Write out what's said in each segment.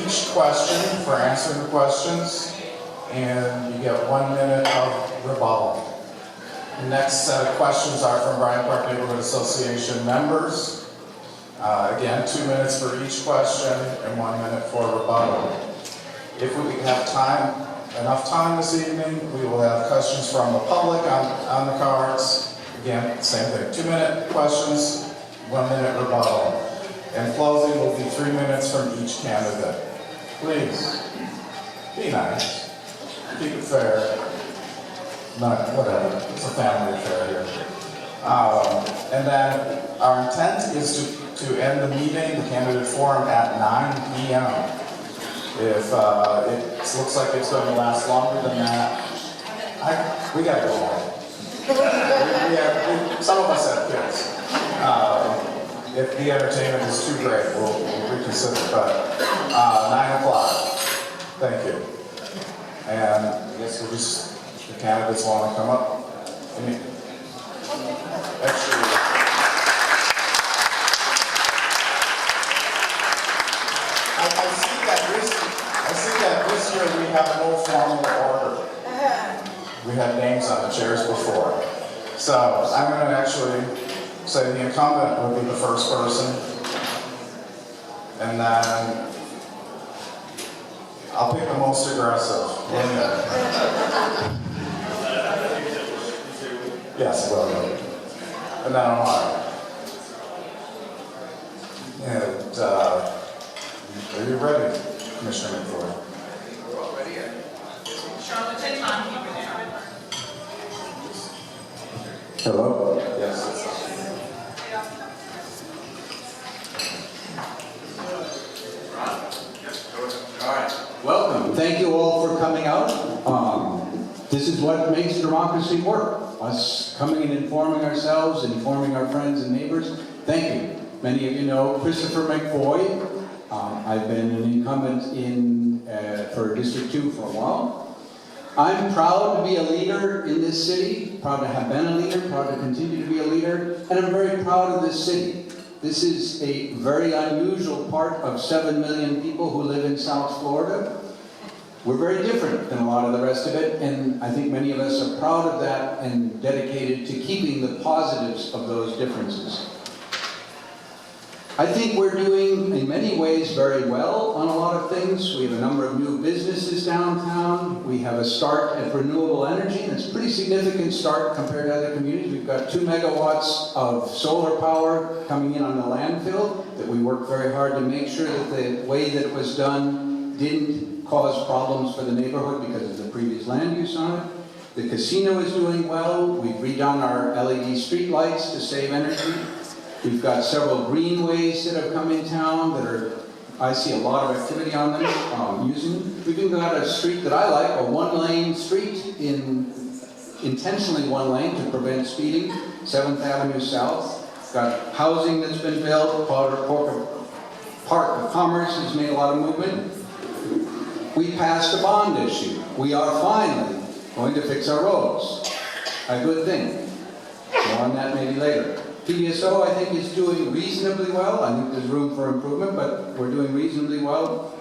Each question for answering the questions, and you get 1 minute of rebuttal. The next set of questions are from Bryant Park Neighborhood Association members. Again, 2 minutes for each question and 1 minute for rebuttal. If we have enough time this evening, we will have questions from the public on the cards. Again, same thing, 2 minute questions, 1 minute rebuttal. And closing will be 3 minutes from each candidate. Please, be nice, keep it fair. Not, whatever, it's a family affair here. And then our intent is to end the meeting, the candidate forum, at 9 p.m. If it looks like it's going to last longer than that, we got to go home. Some of us have kids. If the entertainment is too great, we'll reconsider. But 9 o'clock. Thank you. And I guess we'll just, if the candidates want to come up. Actually, I see that this year we have no formal order. We had names on the chairs before. So I'm going to actually say the incumbent will be the first person. And then I'll pick the most aggressive. Yes, well, and then Omar. And are you ready, Commissioner McFoy? We're all ready. Charlotte, take time. Hello? Yes. All right. Welcome. Thank you all for coming out. This is what makes democracy work. Us coming and informing ourselves, informing our friends and neighbors. Thank you. Many of you know Christopher McFoy. I've been an incumbent for District 2 for a while. I'm proud to be a leader in this city, proud to have been a leader, proud to continue to be a leader, and I'm very proud of this city. This is a very unusual part of 7 million people who live in South Florida. We're very different than a lot of the rest of it, and I think many of us are proud of that and dedicated to keeping the positives of those differences. I think we're doing, in many ways, very well on a lot of things. We have a number of new businesses downtown. We have a start at renewable energy, and it's a pretty significant start compared to other communities. We've got 2 megawatts of solar power coming in on the landfill that we worked very hard to make sure that the way that it was done didn't cause problems for the neighborhood because of the previous land use on it. The casino is doing well. We've redone our LED street lights to save energy. We've got several greenways that have come in town that are, I see a lot of activity on them, using them. We've even got a street that I like, a 1-lane street, intentionally 1 lane to prevent speeding, 7th Avenue South. Got housing that's been built, Park of Commerce has made a lot of movement. We passed a bond issue. We are finally going to fix our roads. A good thing. More on that maybe later. PDSO, I think, is doing reasonably well. I think there's room for improvement, but we're doing reasonably well.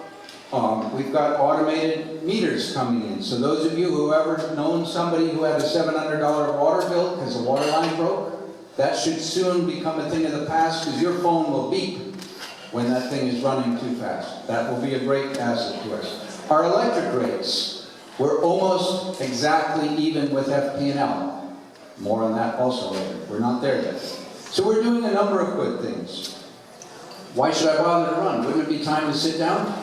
We've got automated meters coming in. So those of you who have ever known somebody who had a $700 water bill because the water line broke, that should soon become a thing of the past because your phone will beep when that thing is running too fast. That will be a great asset to us. Our electric rates, we're almost exactly even with FP&L. More on that also later. We're not there yet. So we're doing a number of good things. Why should I bother to run? Wouldn't it be time to sit down?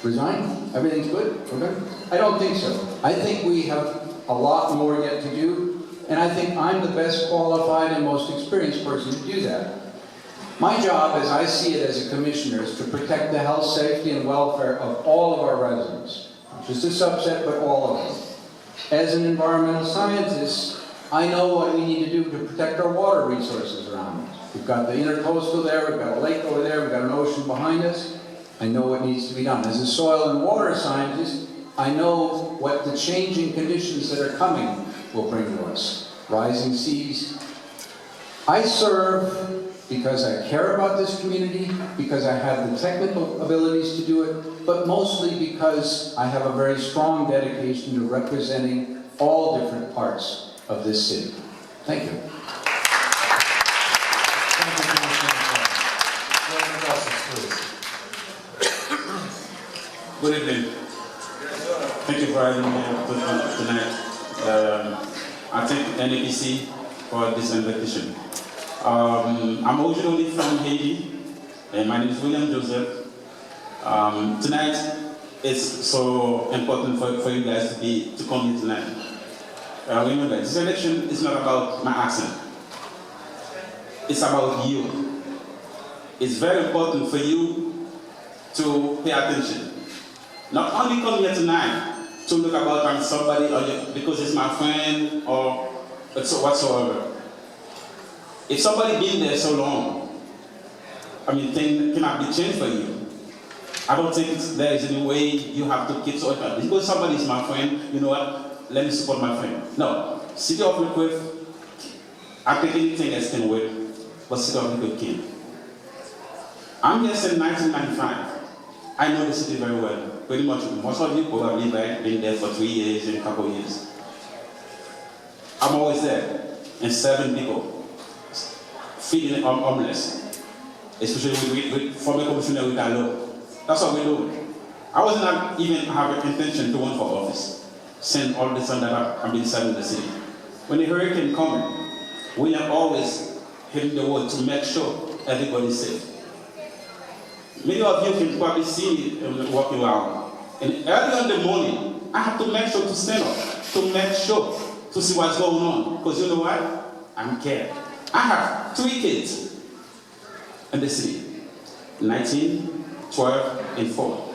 Resign? Everything's good? We're good? I don't think so. I think we have a lot more yet to do, and I think I'm the best qualified and most experienced person to do that. My job, as I see it as a commissioner, is to protect the health, safety, and welfare of all of our residents. Not just a subset, but all of them. As an environmental scientist, I know what we need to do to protect our water resources around us. We've got the intercoastal there, we've got a lake over there, we've got an ocean behind us. I know what needs to be done. As a soil and water scientist, I know what the changing conditions that are coming will bring to us. Rising seas. I serve because I care about this community, because I have the technical abilities to do it, but mostly because I have a very strong dedication to representing all different parts of this city. Thank you. Thank you, Commissioner Bryant. Please. Good evening. Thank you for having me tonight. I thank NAPC for this invitation. I'm originally from Haiti, and my name is William Joseph. Tonight, it's so important for you guys to come here tonight. Remember, this election is not about my accent. It's about you. It's very important for you to pay attention. Not only come here tonight to look about somebody or because it's my friend or whatsoever. If somebody been there so long, things cannot be changed for you. I don't think there is any way you have to keep so because somebody is my friend, you know what? Let me support my friend. No, City of Liquid, I think anything else can work, but City of Liquid can't. I'm here since 1995. I know the city very well. Pretty much, most of you probably been there for 3 years and a couple of years. I'm always there, and serving people, feeding homeless, especially with former Commissioner with law. That's what we do. I wasn't even having intention to run for office, since all the time that I've been serving the city. When the hurricane comes, we are always hitting the road to make sure everybody's safe. Many of you can probably see me walking around. And early in the morning, I have to make sure to stand up, to make sure to see what's going on. Because you know what? I'm care. I have 3 kids in the city, 19, 12, and 4.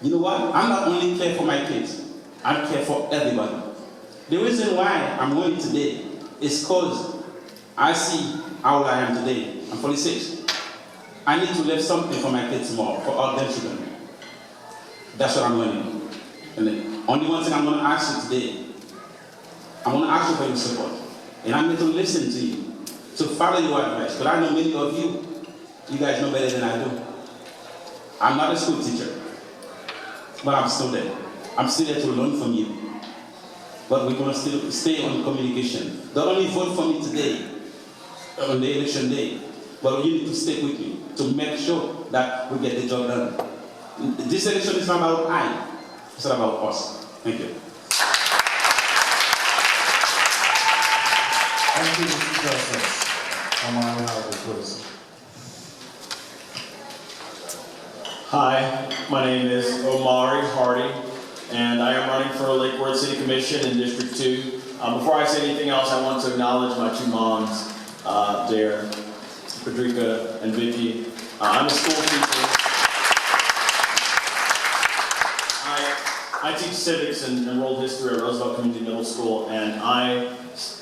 You know what? I'm not only care for my kids, I care for everybody. The reason why I'm going today is because I see how old I am today. I'm 46. I need to leave something for my kids tomorrow, for all their children. That's what I'm learning. And the only one thing I'm going to ask you today, I'm going to ask you for your support. And I'm going to listen to you, to follow your advice. But I know many of you guys know better than I do. I'm not a school teacher, but I'm still there. I'm still there to learn from you. But we're going to still stay on communication. Don't only vote for me today, on the election day, but you need to stay with me to make sure that we get the job done. This election is not about I, it's not about us. Thank you. Thank you, Mr. Joseph. Omari Harvey, please. Hi, my name is Omari Hardy, and I am running for Lake Worth City Commission in District 2. Before I say anything else, I want to acknowledge my 2 moms there, Frederica and Vicky. I'm a school teacher. I teach civics and world history at Roosevelt Community Middle School, and I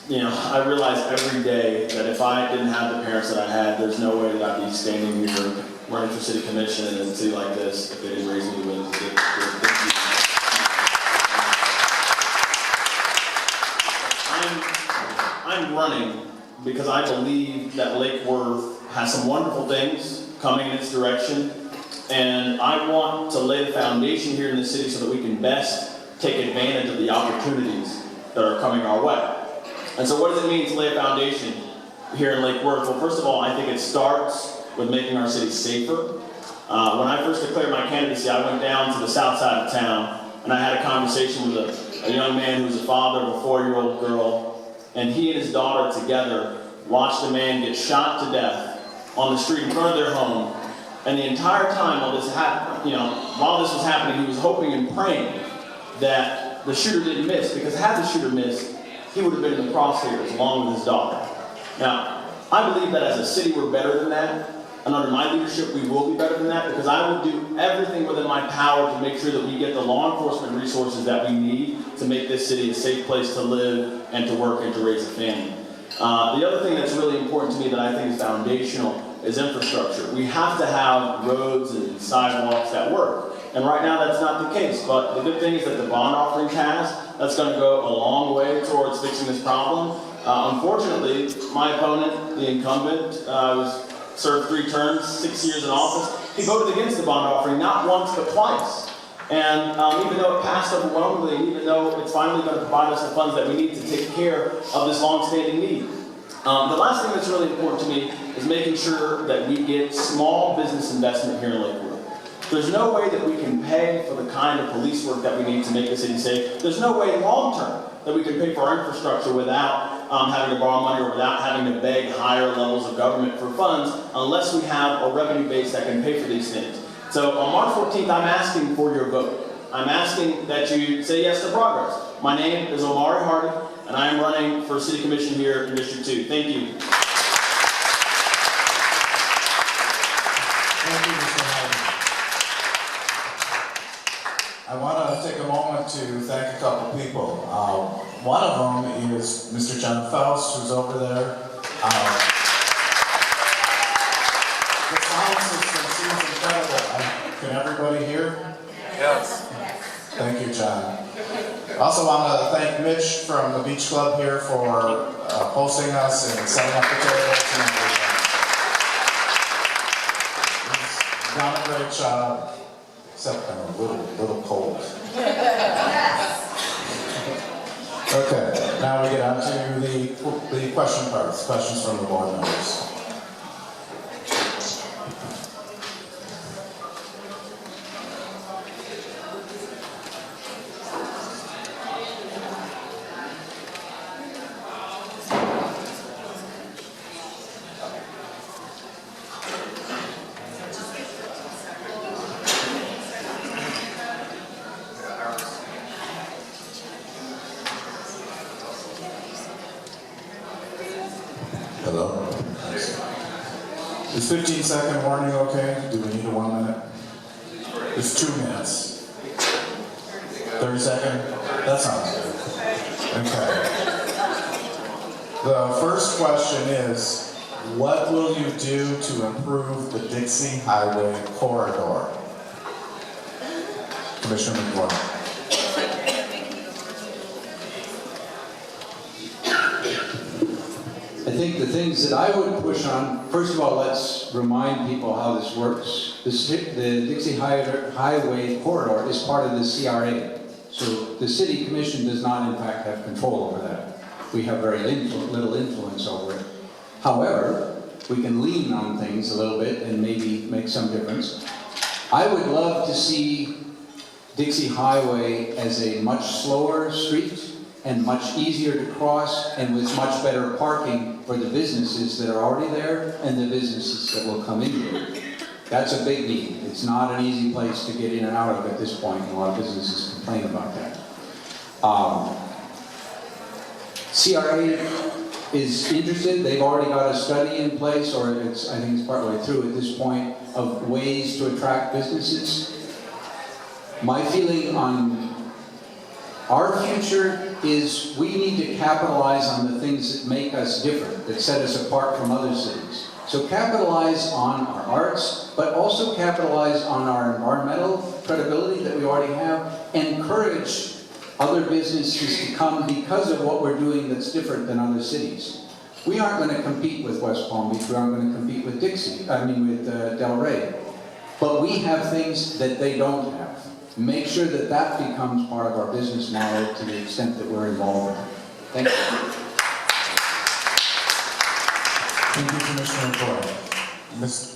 realize every day that if I didn't have the parents that I had, there's no way that I'd be standing here running for city commission in a city like this if they didn't raise me with I'm running because I believe that Lake Worth has some wonderful things coming in its direction, and I want to lay the foundation here in the city so that we can best take advantage of the opportunities that are coming our way. And so what does it mean to lay a foundation here in Lake Worth? Well, first of all, I think it starts with making our city safer. When I first declared my candidacy, I went down to the south side of town, and I had a conversation with a young man who was a father of a 4-year-old girl, and he and his daughter together watched a man get shot to death on the street in front of their home. And the entire time while this was happening, he was hoping and praying that the shooter didn't miss, because had the shooter missed, he would have been in the crosshairs along with his daughter. Now, I believe that as a city we're better than that, and under my leadership we will be better than that, because I will do everything within my power to make sure that we get the law enforcement resources that we need to make this city a safe place to live and to work and to raise a family. The other thing that's really important to me that I think is foundational is infrastructure. We have to have roads and sidewalks that work. And right now that's not the case, but the good thing is that the bond offering task, that's going to go a long way towards fixing this problem. Unfortunately, my opponent, the incumbent, served 3 terms, 6 years in office. He voted against the bond offering not once but twice. And even though it passed overwhelmingly, and even though it's finally going to provide us the funds that we need to take care of this long-standing need. The last thing that's really important to me is making sure that we get small business investment here in Lakewood. There's no way that we can pay for the kind of police work that we need to make the city safe. There's no way long-term that we can pay for our infrastructure without having to borrow money or without having to beg higher levels of government for funds unless we have a revenue base that can pay for these things. So on March 14th, I'm asking for your vote. I'm asking that you say yes to progress. My name is Omari Hardy, and I am running for City Commission here in District 2. Thank you. Thank you, Mr. Hardy. I want to take a moment to thank a couple people. One of them is Mr. John Faust, who's over there. The sound system seems incredible. Can everybody hear? Yes. Thank you, John. I also want to thank Mitch from the Beach Club here for hosting us and setting up the tables and everything. He's done a great job, except I'm a little cold. Okay, now we get on to the question parts, questions from the board members. Hello? Is 15-second warning okay? Do we need a 1 minute? It's 2 minutes. 30 second? That sounds good. Okay. The first question is, what will you do to improve the Dixie Highway corridor? Commissioner McGuire. I think the things that I would push on, first of all, let's remind people how this works. The Dixie Highway corridor is part of the CRA. So the City Commission does not, in fact, have control over that. We have very little influence over it. However, we can lean on things a little bit and maybe make some difference. I would love to see Dixie Highway as a much slower street and much easier to cross and with much better parking for the businesses that are already there and the businesses that will come in here. That's a big need. It's not an easy place to get in and out of at this point, and a lot of businesses complain about that. CRA is interested. They've already got a study in place, or I think it's partway through at this point, of ways to attract businesses. My feeling on our future is we need to capitalize on the things that make us different, that set us apart from other cities. So capitalize on our arts, but also capitalize on our environmental credibility that we already have, and encourage other businesses to come because of what we're doing that's different than other cities. We aren't going to compete with West Palm Beach, we aren't going to compete with Delray. But we have things that they don't have. Make sure that that becomes part of our business model to the extent that we're involved in it. Thank you. Thank you, Commissioner Boyd. Ms.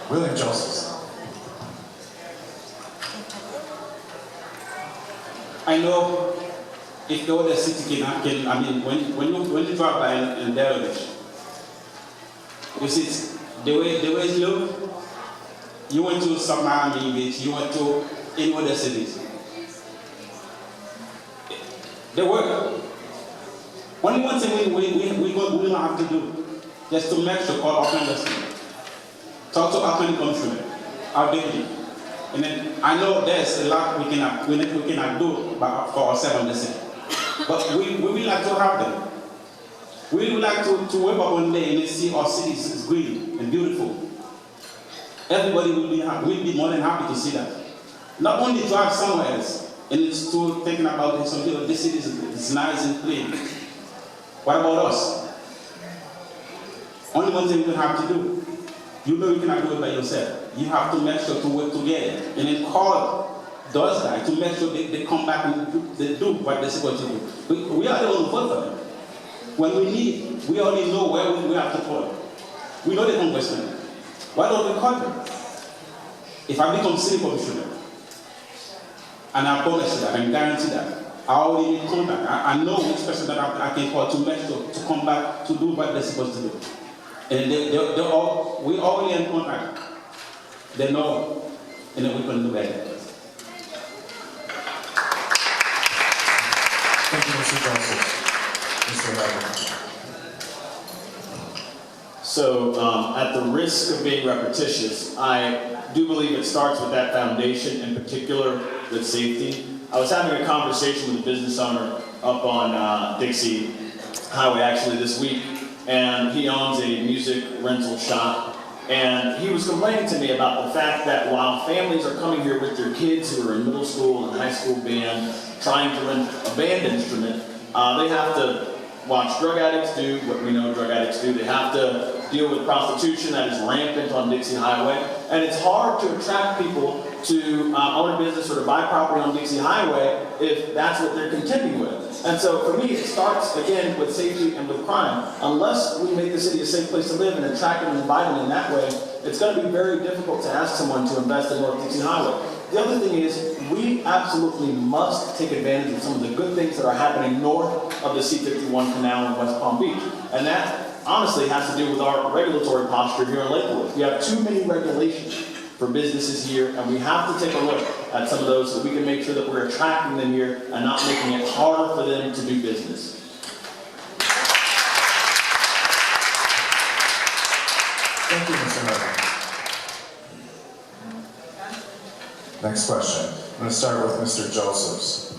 William Joseph. I know if the other city when you drive by in Delray, you see the way it looks. You went to some Miami Beach, you went to any other cities. They work. Only one thing we don't have to do, just to make sure call our industry. Talk to our countrymen, our deputy. And then I know there's a lot we cannot do for ourselves in the city. But we would like to have them. We would like to wake up one day and see our cities is green and beautiful. Everybody will be more than happy to see that. Not only drive somewhere else, and it's still thinking about this, this city is nice and clean. What about us? Only one thing we have to do. You know you cannot do it by yourself. You have to make sure to work together. And then call those guys to make sure they come back and they do what they're supposed to do. We are the only vote for them. When we need, we already know where we have to call. We know the congressman. Why don't we call them? If I become city commissioner, and I promise you that, I can guarantee that, I already need contact. I know which person that I can call to make sure to come back to do what they're supposed to do. And we already in contact. They know, and then we can do better. Thank you, Mr. Joseph. Mr. Wagner. So, at the risk of being repetitious, I do believe it starts with that foundation, in particular with safety. I was having a conversation with a business owner up on Dixie Highway actually this week, and he owns a music rental shop. And he was complaining to me about the fact that while families are coming here with their kids who are in middle school and high school band, trying to rent a band instrument, they have to watch drug addicts do what we know drug addicts do. They have to deal with prostitution that is rampant on Dixie Highway. And it's hard to attract people to own a business or to buy property on Dixie Highway if that's what they're contending with. And so for me, it starts again with safety and with crime. Unless we make the city a safe place to live and attract them and invite them in that way, it's going to be very difficult to ask someone to invest in North Dixie Highway. The other thing is, we absolutely must take advantage of some of the good things that are happening north of the C-51 canal in West Palm Beach. And that honestly has to do with our regulatory posture here in Lakewood. We have too many regulations for businesses here, and we have to take a look at some of those so that we can make sure that we're attracting them here and not making it harder for them to do business. Thank you, Mr. Wagner. Next question. I'm going to start with Mr. Josephs.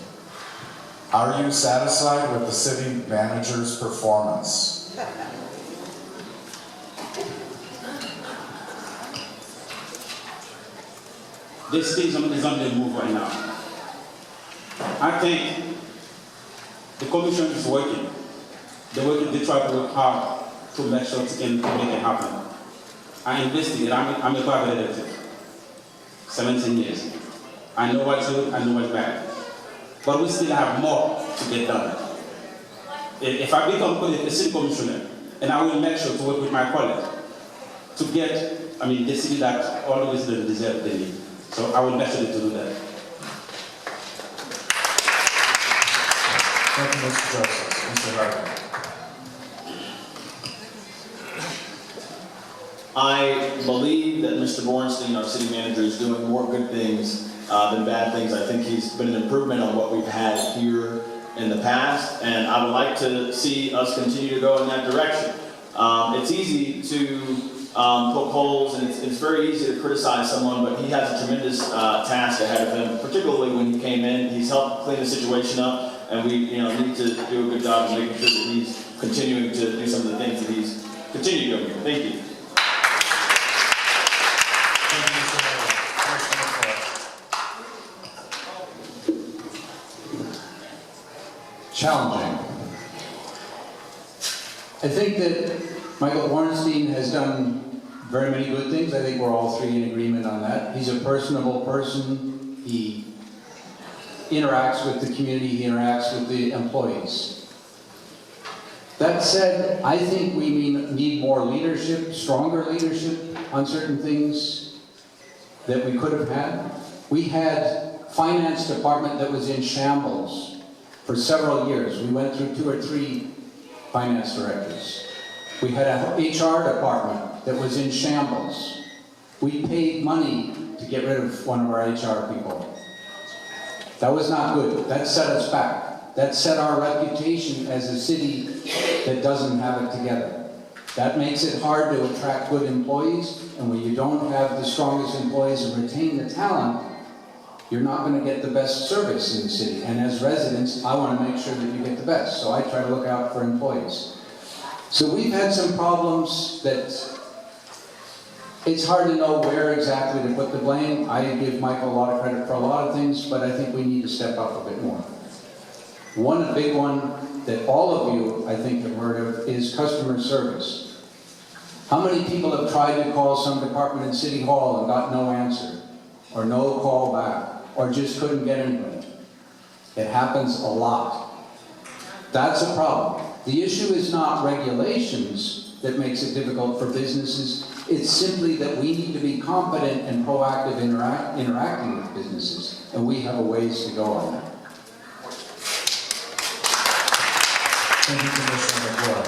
Are you satisfied with the city manager's performance? This city is on the move right now. I think the commission is working. They try to work hard to make sure to make it happen. I invested. I'm a private detective. 17 years. I know what's good, I know what's bad. But we still have more to get done. If I become a city commissioner, and I will make sure to work with my colleagues to get, the city that all the residents deserve they need. So I will make sure to do that. Thank you, Mr. Joseph. Mr. Wagner. I believe that Mr. Bornstein, our city manager, is doing more good things than bad things. I think he's been an improvement on what we've had here in the past, and I would like to see us continue to go in that direction. It's easy to poke holes, and it's very easy to criticize someone, but he has a tremendous task ahead of him, particularly when he came in. He's helped clean the situation up, and we need to do a good job of making sure that he's continuing to do some of the things that he's continued doing here. Thank you. Challenging. I think that Michael Bornstein has done very many good things. I think we're all three in agreement on that. He's a personable person. He interacts with the community. He interacts with the employees. That said, I think we need more leadership, stronger leadership on certain things that we could have had. We had a finance department that was in shambles for several years. We went through 2 or 3 finance directors. We had an HR department that was in shambles. We paid money to get rid of one of our HR people. That was not good. That set us back. That set our reputation as a city that doesn't have it together. That makes it hard to attract good employees, and when you don't have the strongest employees and retain the talent, you're not going to get the best service in the city. And as residents, I want to make sure that you get the best. So I try to look out for employees. So we've had some problems that It's hard to know where exactly to put the blame. I give Michael a lot of credit for a lot of things, but I think we need to step up a bit more. One big one that all of you, I think, have heard of is customer service. How many people have tried to call some department in City Hall and got no answer, or no call back, or just couldn't get anybody? It happens a lot. That's a problem. The issue is not regulations that makes it difficult for businesses. It's simply that we need to be competent and proactive interacting with businesses, and we have a ways to go on that. Thank you, Commissioner McCoy.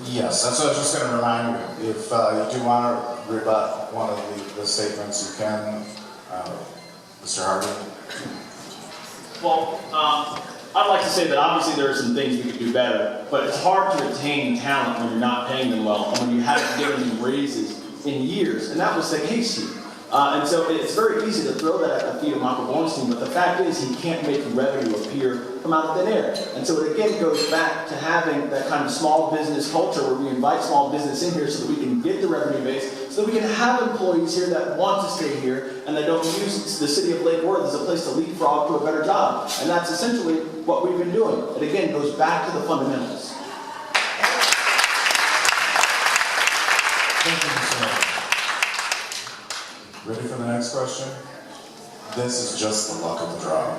Yes, that's what I was just going to remind you. If you do want to rebut one of the statements, you can, Mr. Hardy. Well, I'd like to say that obviously there are some things we could do better, but it's hard to retain talent when you're not paying them well and when you haven't given them raises in years, and that was the case here. And so it's very easy to throw that at the feet of Michael Bornstein, but the fact is he can't make revenue appear from out of thin air. And so it again goes back to having that kind of small business culture where we invite small business in here so that we can get the revenue base, so that we can have employees here that want to stay here and that don't use the city of Lake Worth as a place to leapfrog to a better job. And that's essentially what we've been doing. It again goes back to the fundamentals. Thank you, Mr. Hardy. Ready for the next question? This is just the luck of the draw.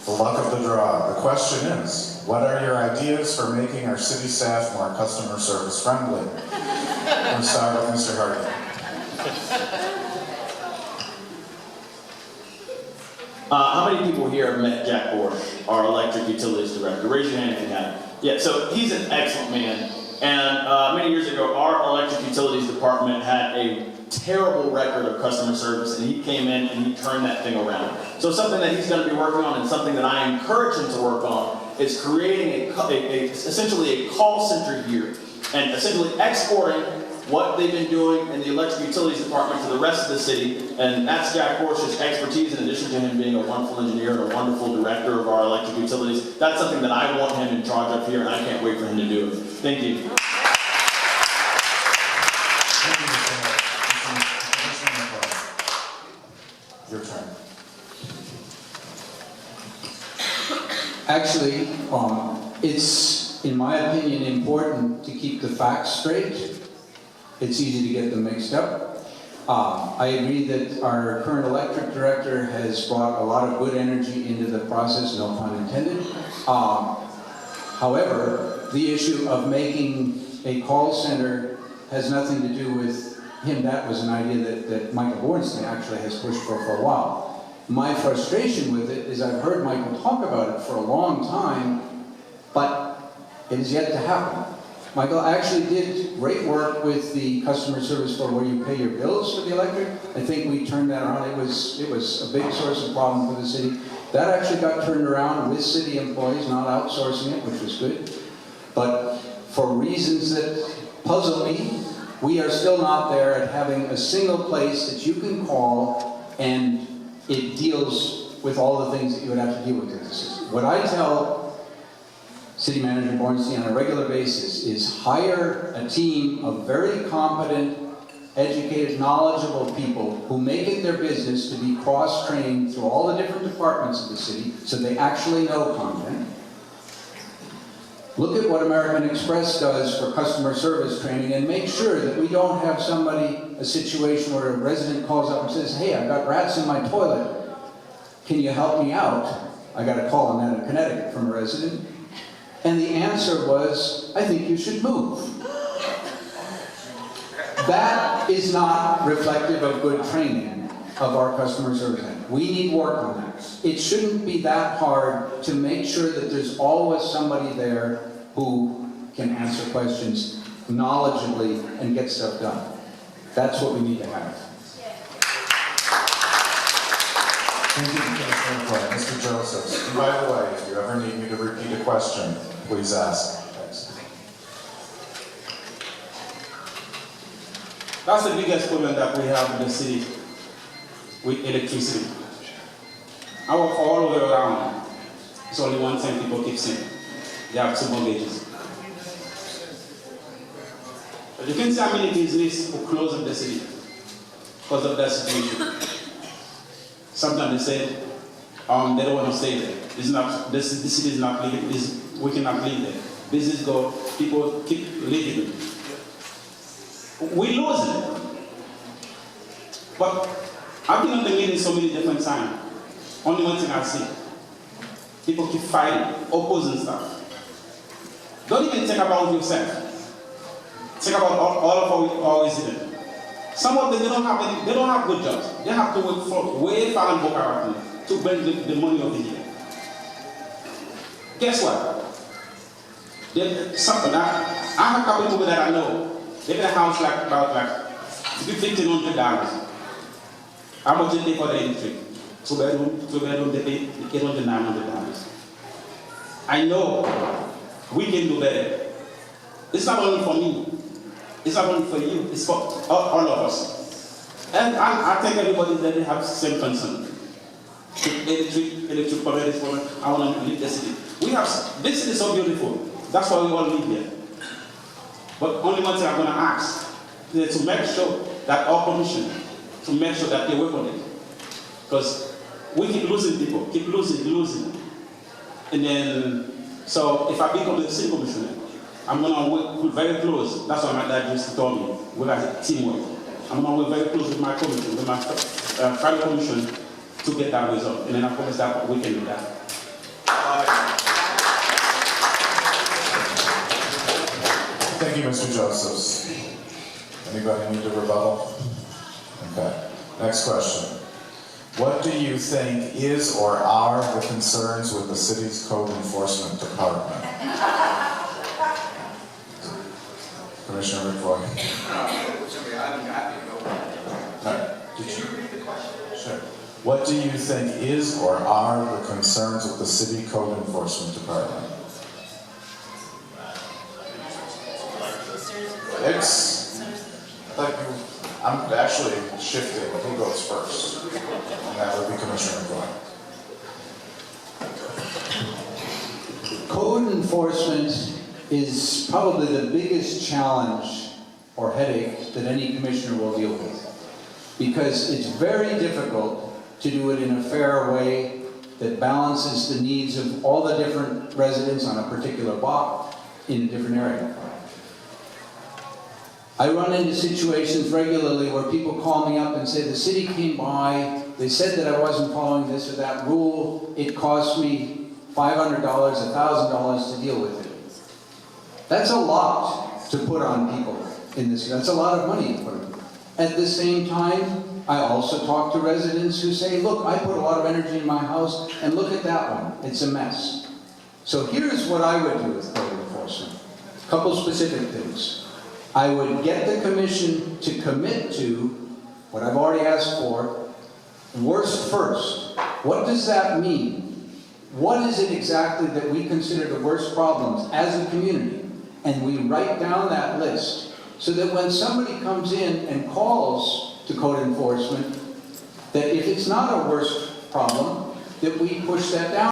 The luck of the draw. The question is, what are your ideas for making our city staff more customer service friendly? We'll start with Mr. Hardy. How many people here have met Jack Borsch, our electric utilities director? Raise your hand if you have. Yeah, so he's an excellent man. And many years ago, our electric utilities department had a terrible record of customer service, and he came in and he turned that thing around. So something that he's going to be working on, and something that I encourage him to work on, is creating essentially a call center here, and essentially exporting what they've been doing in the electric utilities department to the rest of the city. And that's Jack Borsch's expertise, in addition to him being a wonderful engineer and a wonderful director of our electric utilities. That's something that I want him in charge of here, and I can't wait for him to do it. Thank you. Thank you, Mr. Hardy. Commissioner McCoy. Your turn. Actually, it's, in my opinion, important to keep the facts straight. It's easy to get them mixed up. I agree that our current electric director has brought a lot of good energy into the process, no pun intended. However, the issue of making a call center has nothing to do with him. That was an idea that Michael Bornstein actually has pushed for a while. My frustration with it is I've heard Michael talk about it for a long time, but it is yet to happen. Michael actually did great work with the customer service for where you pay your bills for the electric. I think we turned that around. It was a big source of problem for the city. That actually got turned around with city employees, not outsourcing it, which was good. But for reasons that puzzle me, we are still not there at having a single place that you can call and it deals with all the things that you would have to deal with in the system. What I tell City Manager Bornstein on a regular basis is hire a team of very competent, educated, knowledgeable people who make it their business to be cross-trained through all the different departments of the city so they actually know content. Look at what American Express does for customer service training and make sure that we don't have a situation where a resident calls up and says, hey, I've got rats in my toilet. Can you help me out? I got a call on that in Connecticut from a resident. And the answer was, I think you should move. That is not reflective of good training of our customer service. We need work on that. It shouldn't be that hard to make sure that there's always somebody there who can answer questions knowledgeably and get stuff done. That's what we need to have. Thank you, Commissioner McCoy. Mr. Josephs, and by the way, if you ever need me to repeat a question, please ask. Thanks. That's the biggest problem that we have in the city with electricity. I walk all the way around. It's only one thing people keep saying. They have two mortgages. You can see how many businesses who close in the city because of that situation. Sometimes they say they don't want to stay there. This city is not living. We cannot live there. Business go, people keep living. We lose it. But I've been on the meeting so many different times. Only one thing I see. People keep fighting, opposing stuff. Don't even think about yourself. Think about all of our residents. Some of them they don't have good jobs. They have to work for way far and Boca to bring the money over here. Guess what? I have a couple of people that I know. They get a house about $1,500. How much they pay for the electric? Two bedroom, they pay $800, $900. I know we can do better. It's not only for me. It's not only for you. It's for all of us. And I think everybody that they have the same concern. Electric power, I want to leave the city. This city is so beautiful. That's why we all live here. But only one thing I'm going to ask is to make sure that our commission, to make sure that they work on it. Because we keep losing people, keep losing. And then, so if I become the city commissioner, I'm going to work very close. That's what my dad used to tell me. We have teamwork. I'm going to work very close with my commission, with my private commission to get that result. And then I promise that we can do that. Thank you, Mr. Josephs. Anybody need to rebuttal? Okay. Next question. What do you think is or are the concerns with the city's code enforcement department? Commissioner McFoy. Did you read the question? Sure. What do you think is or are the concerns with the city code enforcement department? I'm actually shifting who goes first, and that would be Commissioner Bryant. Code enforcement is probably the biggest challenge or headache that any commissioner will deal with, because it's very difficult to do it in a fair way that balances the needs of all the different residents on a particular block in a different area. I run into situations regularly where people call me up and say, the city came by, they said that I wasn't following this or that rule, it cost me $500, $1,000 to deal with it. That's a lot to put on people in this, that's a lot of money to put on. At the same time, I also talk to residents who say, look, I put a lot of energy in my house, and look at that one, it's a mess. So here's what I would do with code enforcement. A couple specific things. I would get the commission to commit to what I've already asked for, worst first. What does that mean? What is it exactly that we consider the worst problems as a community? And we write down that list so that when somebody comes in and calls to code enforcement, that if it's not a worst problem, that we push that down.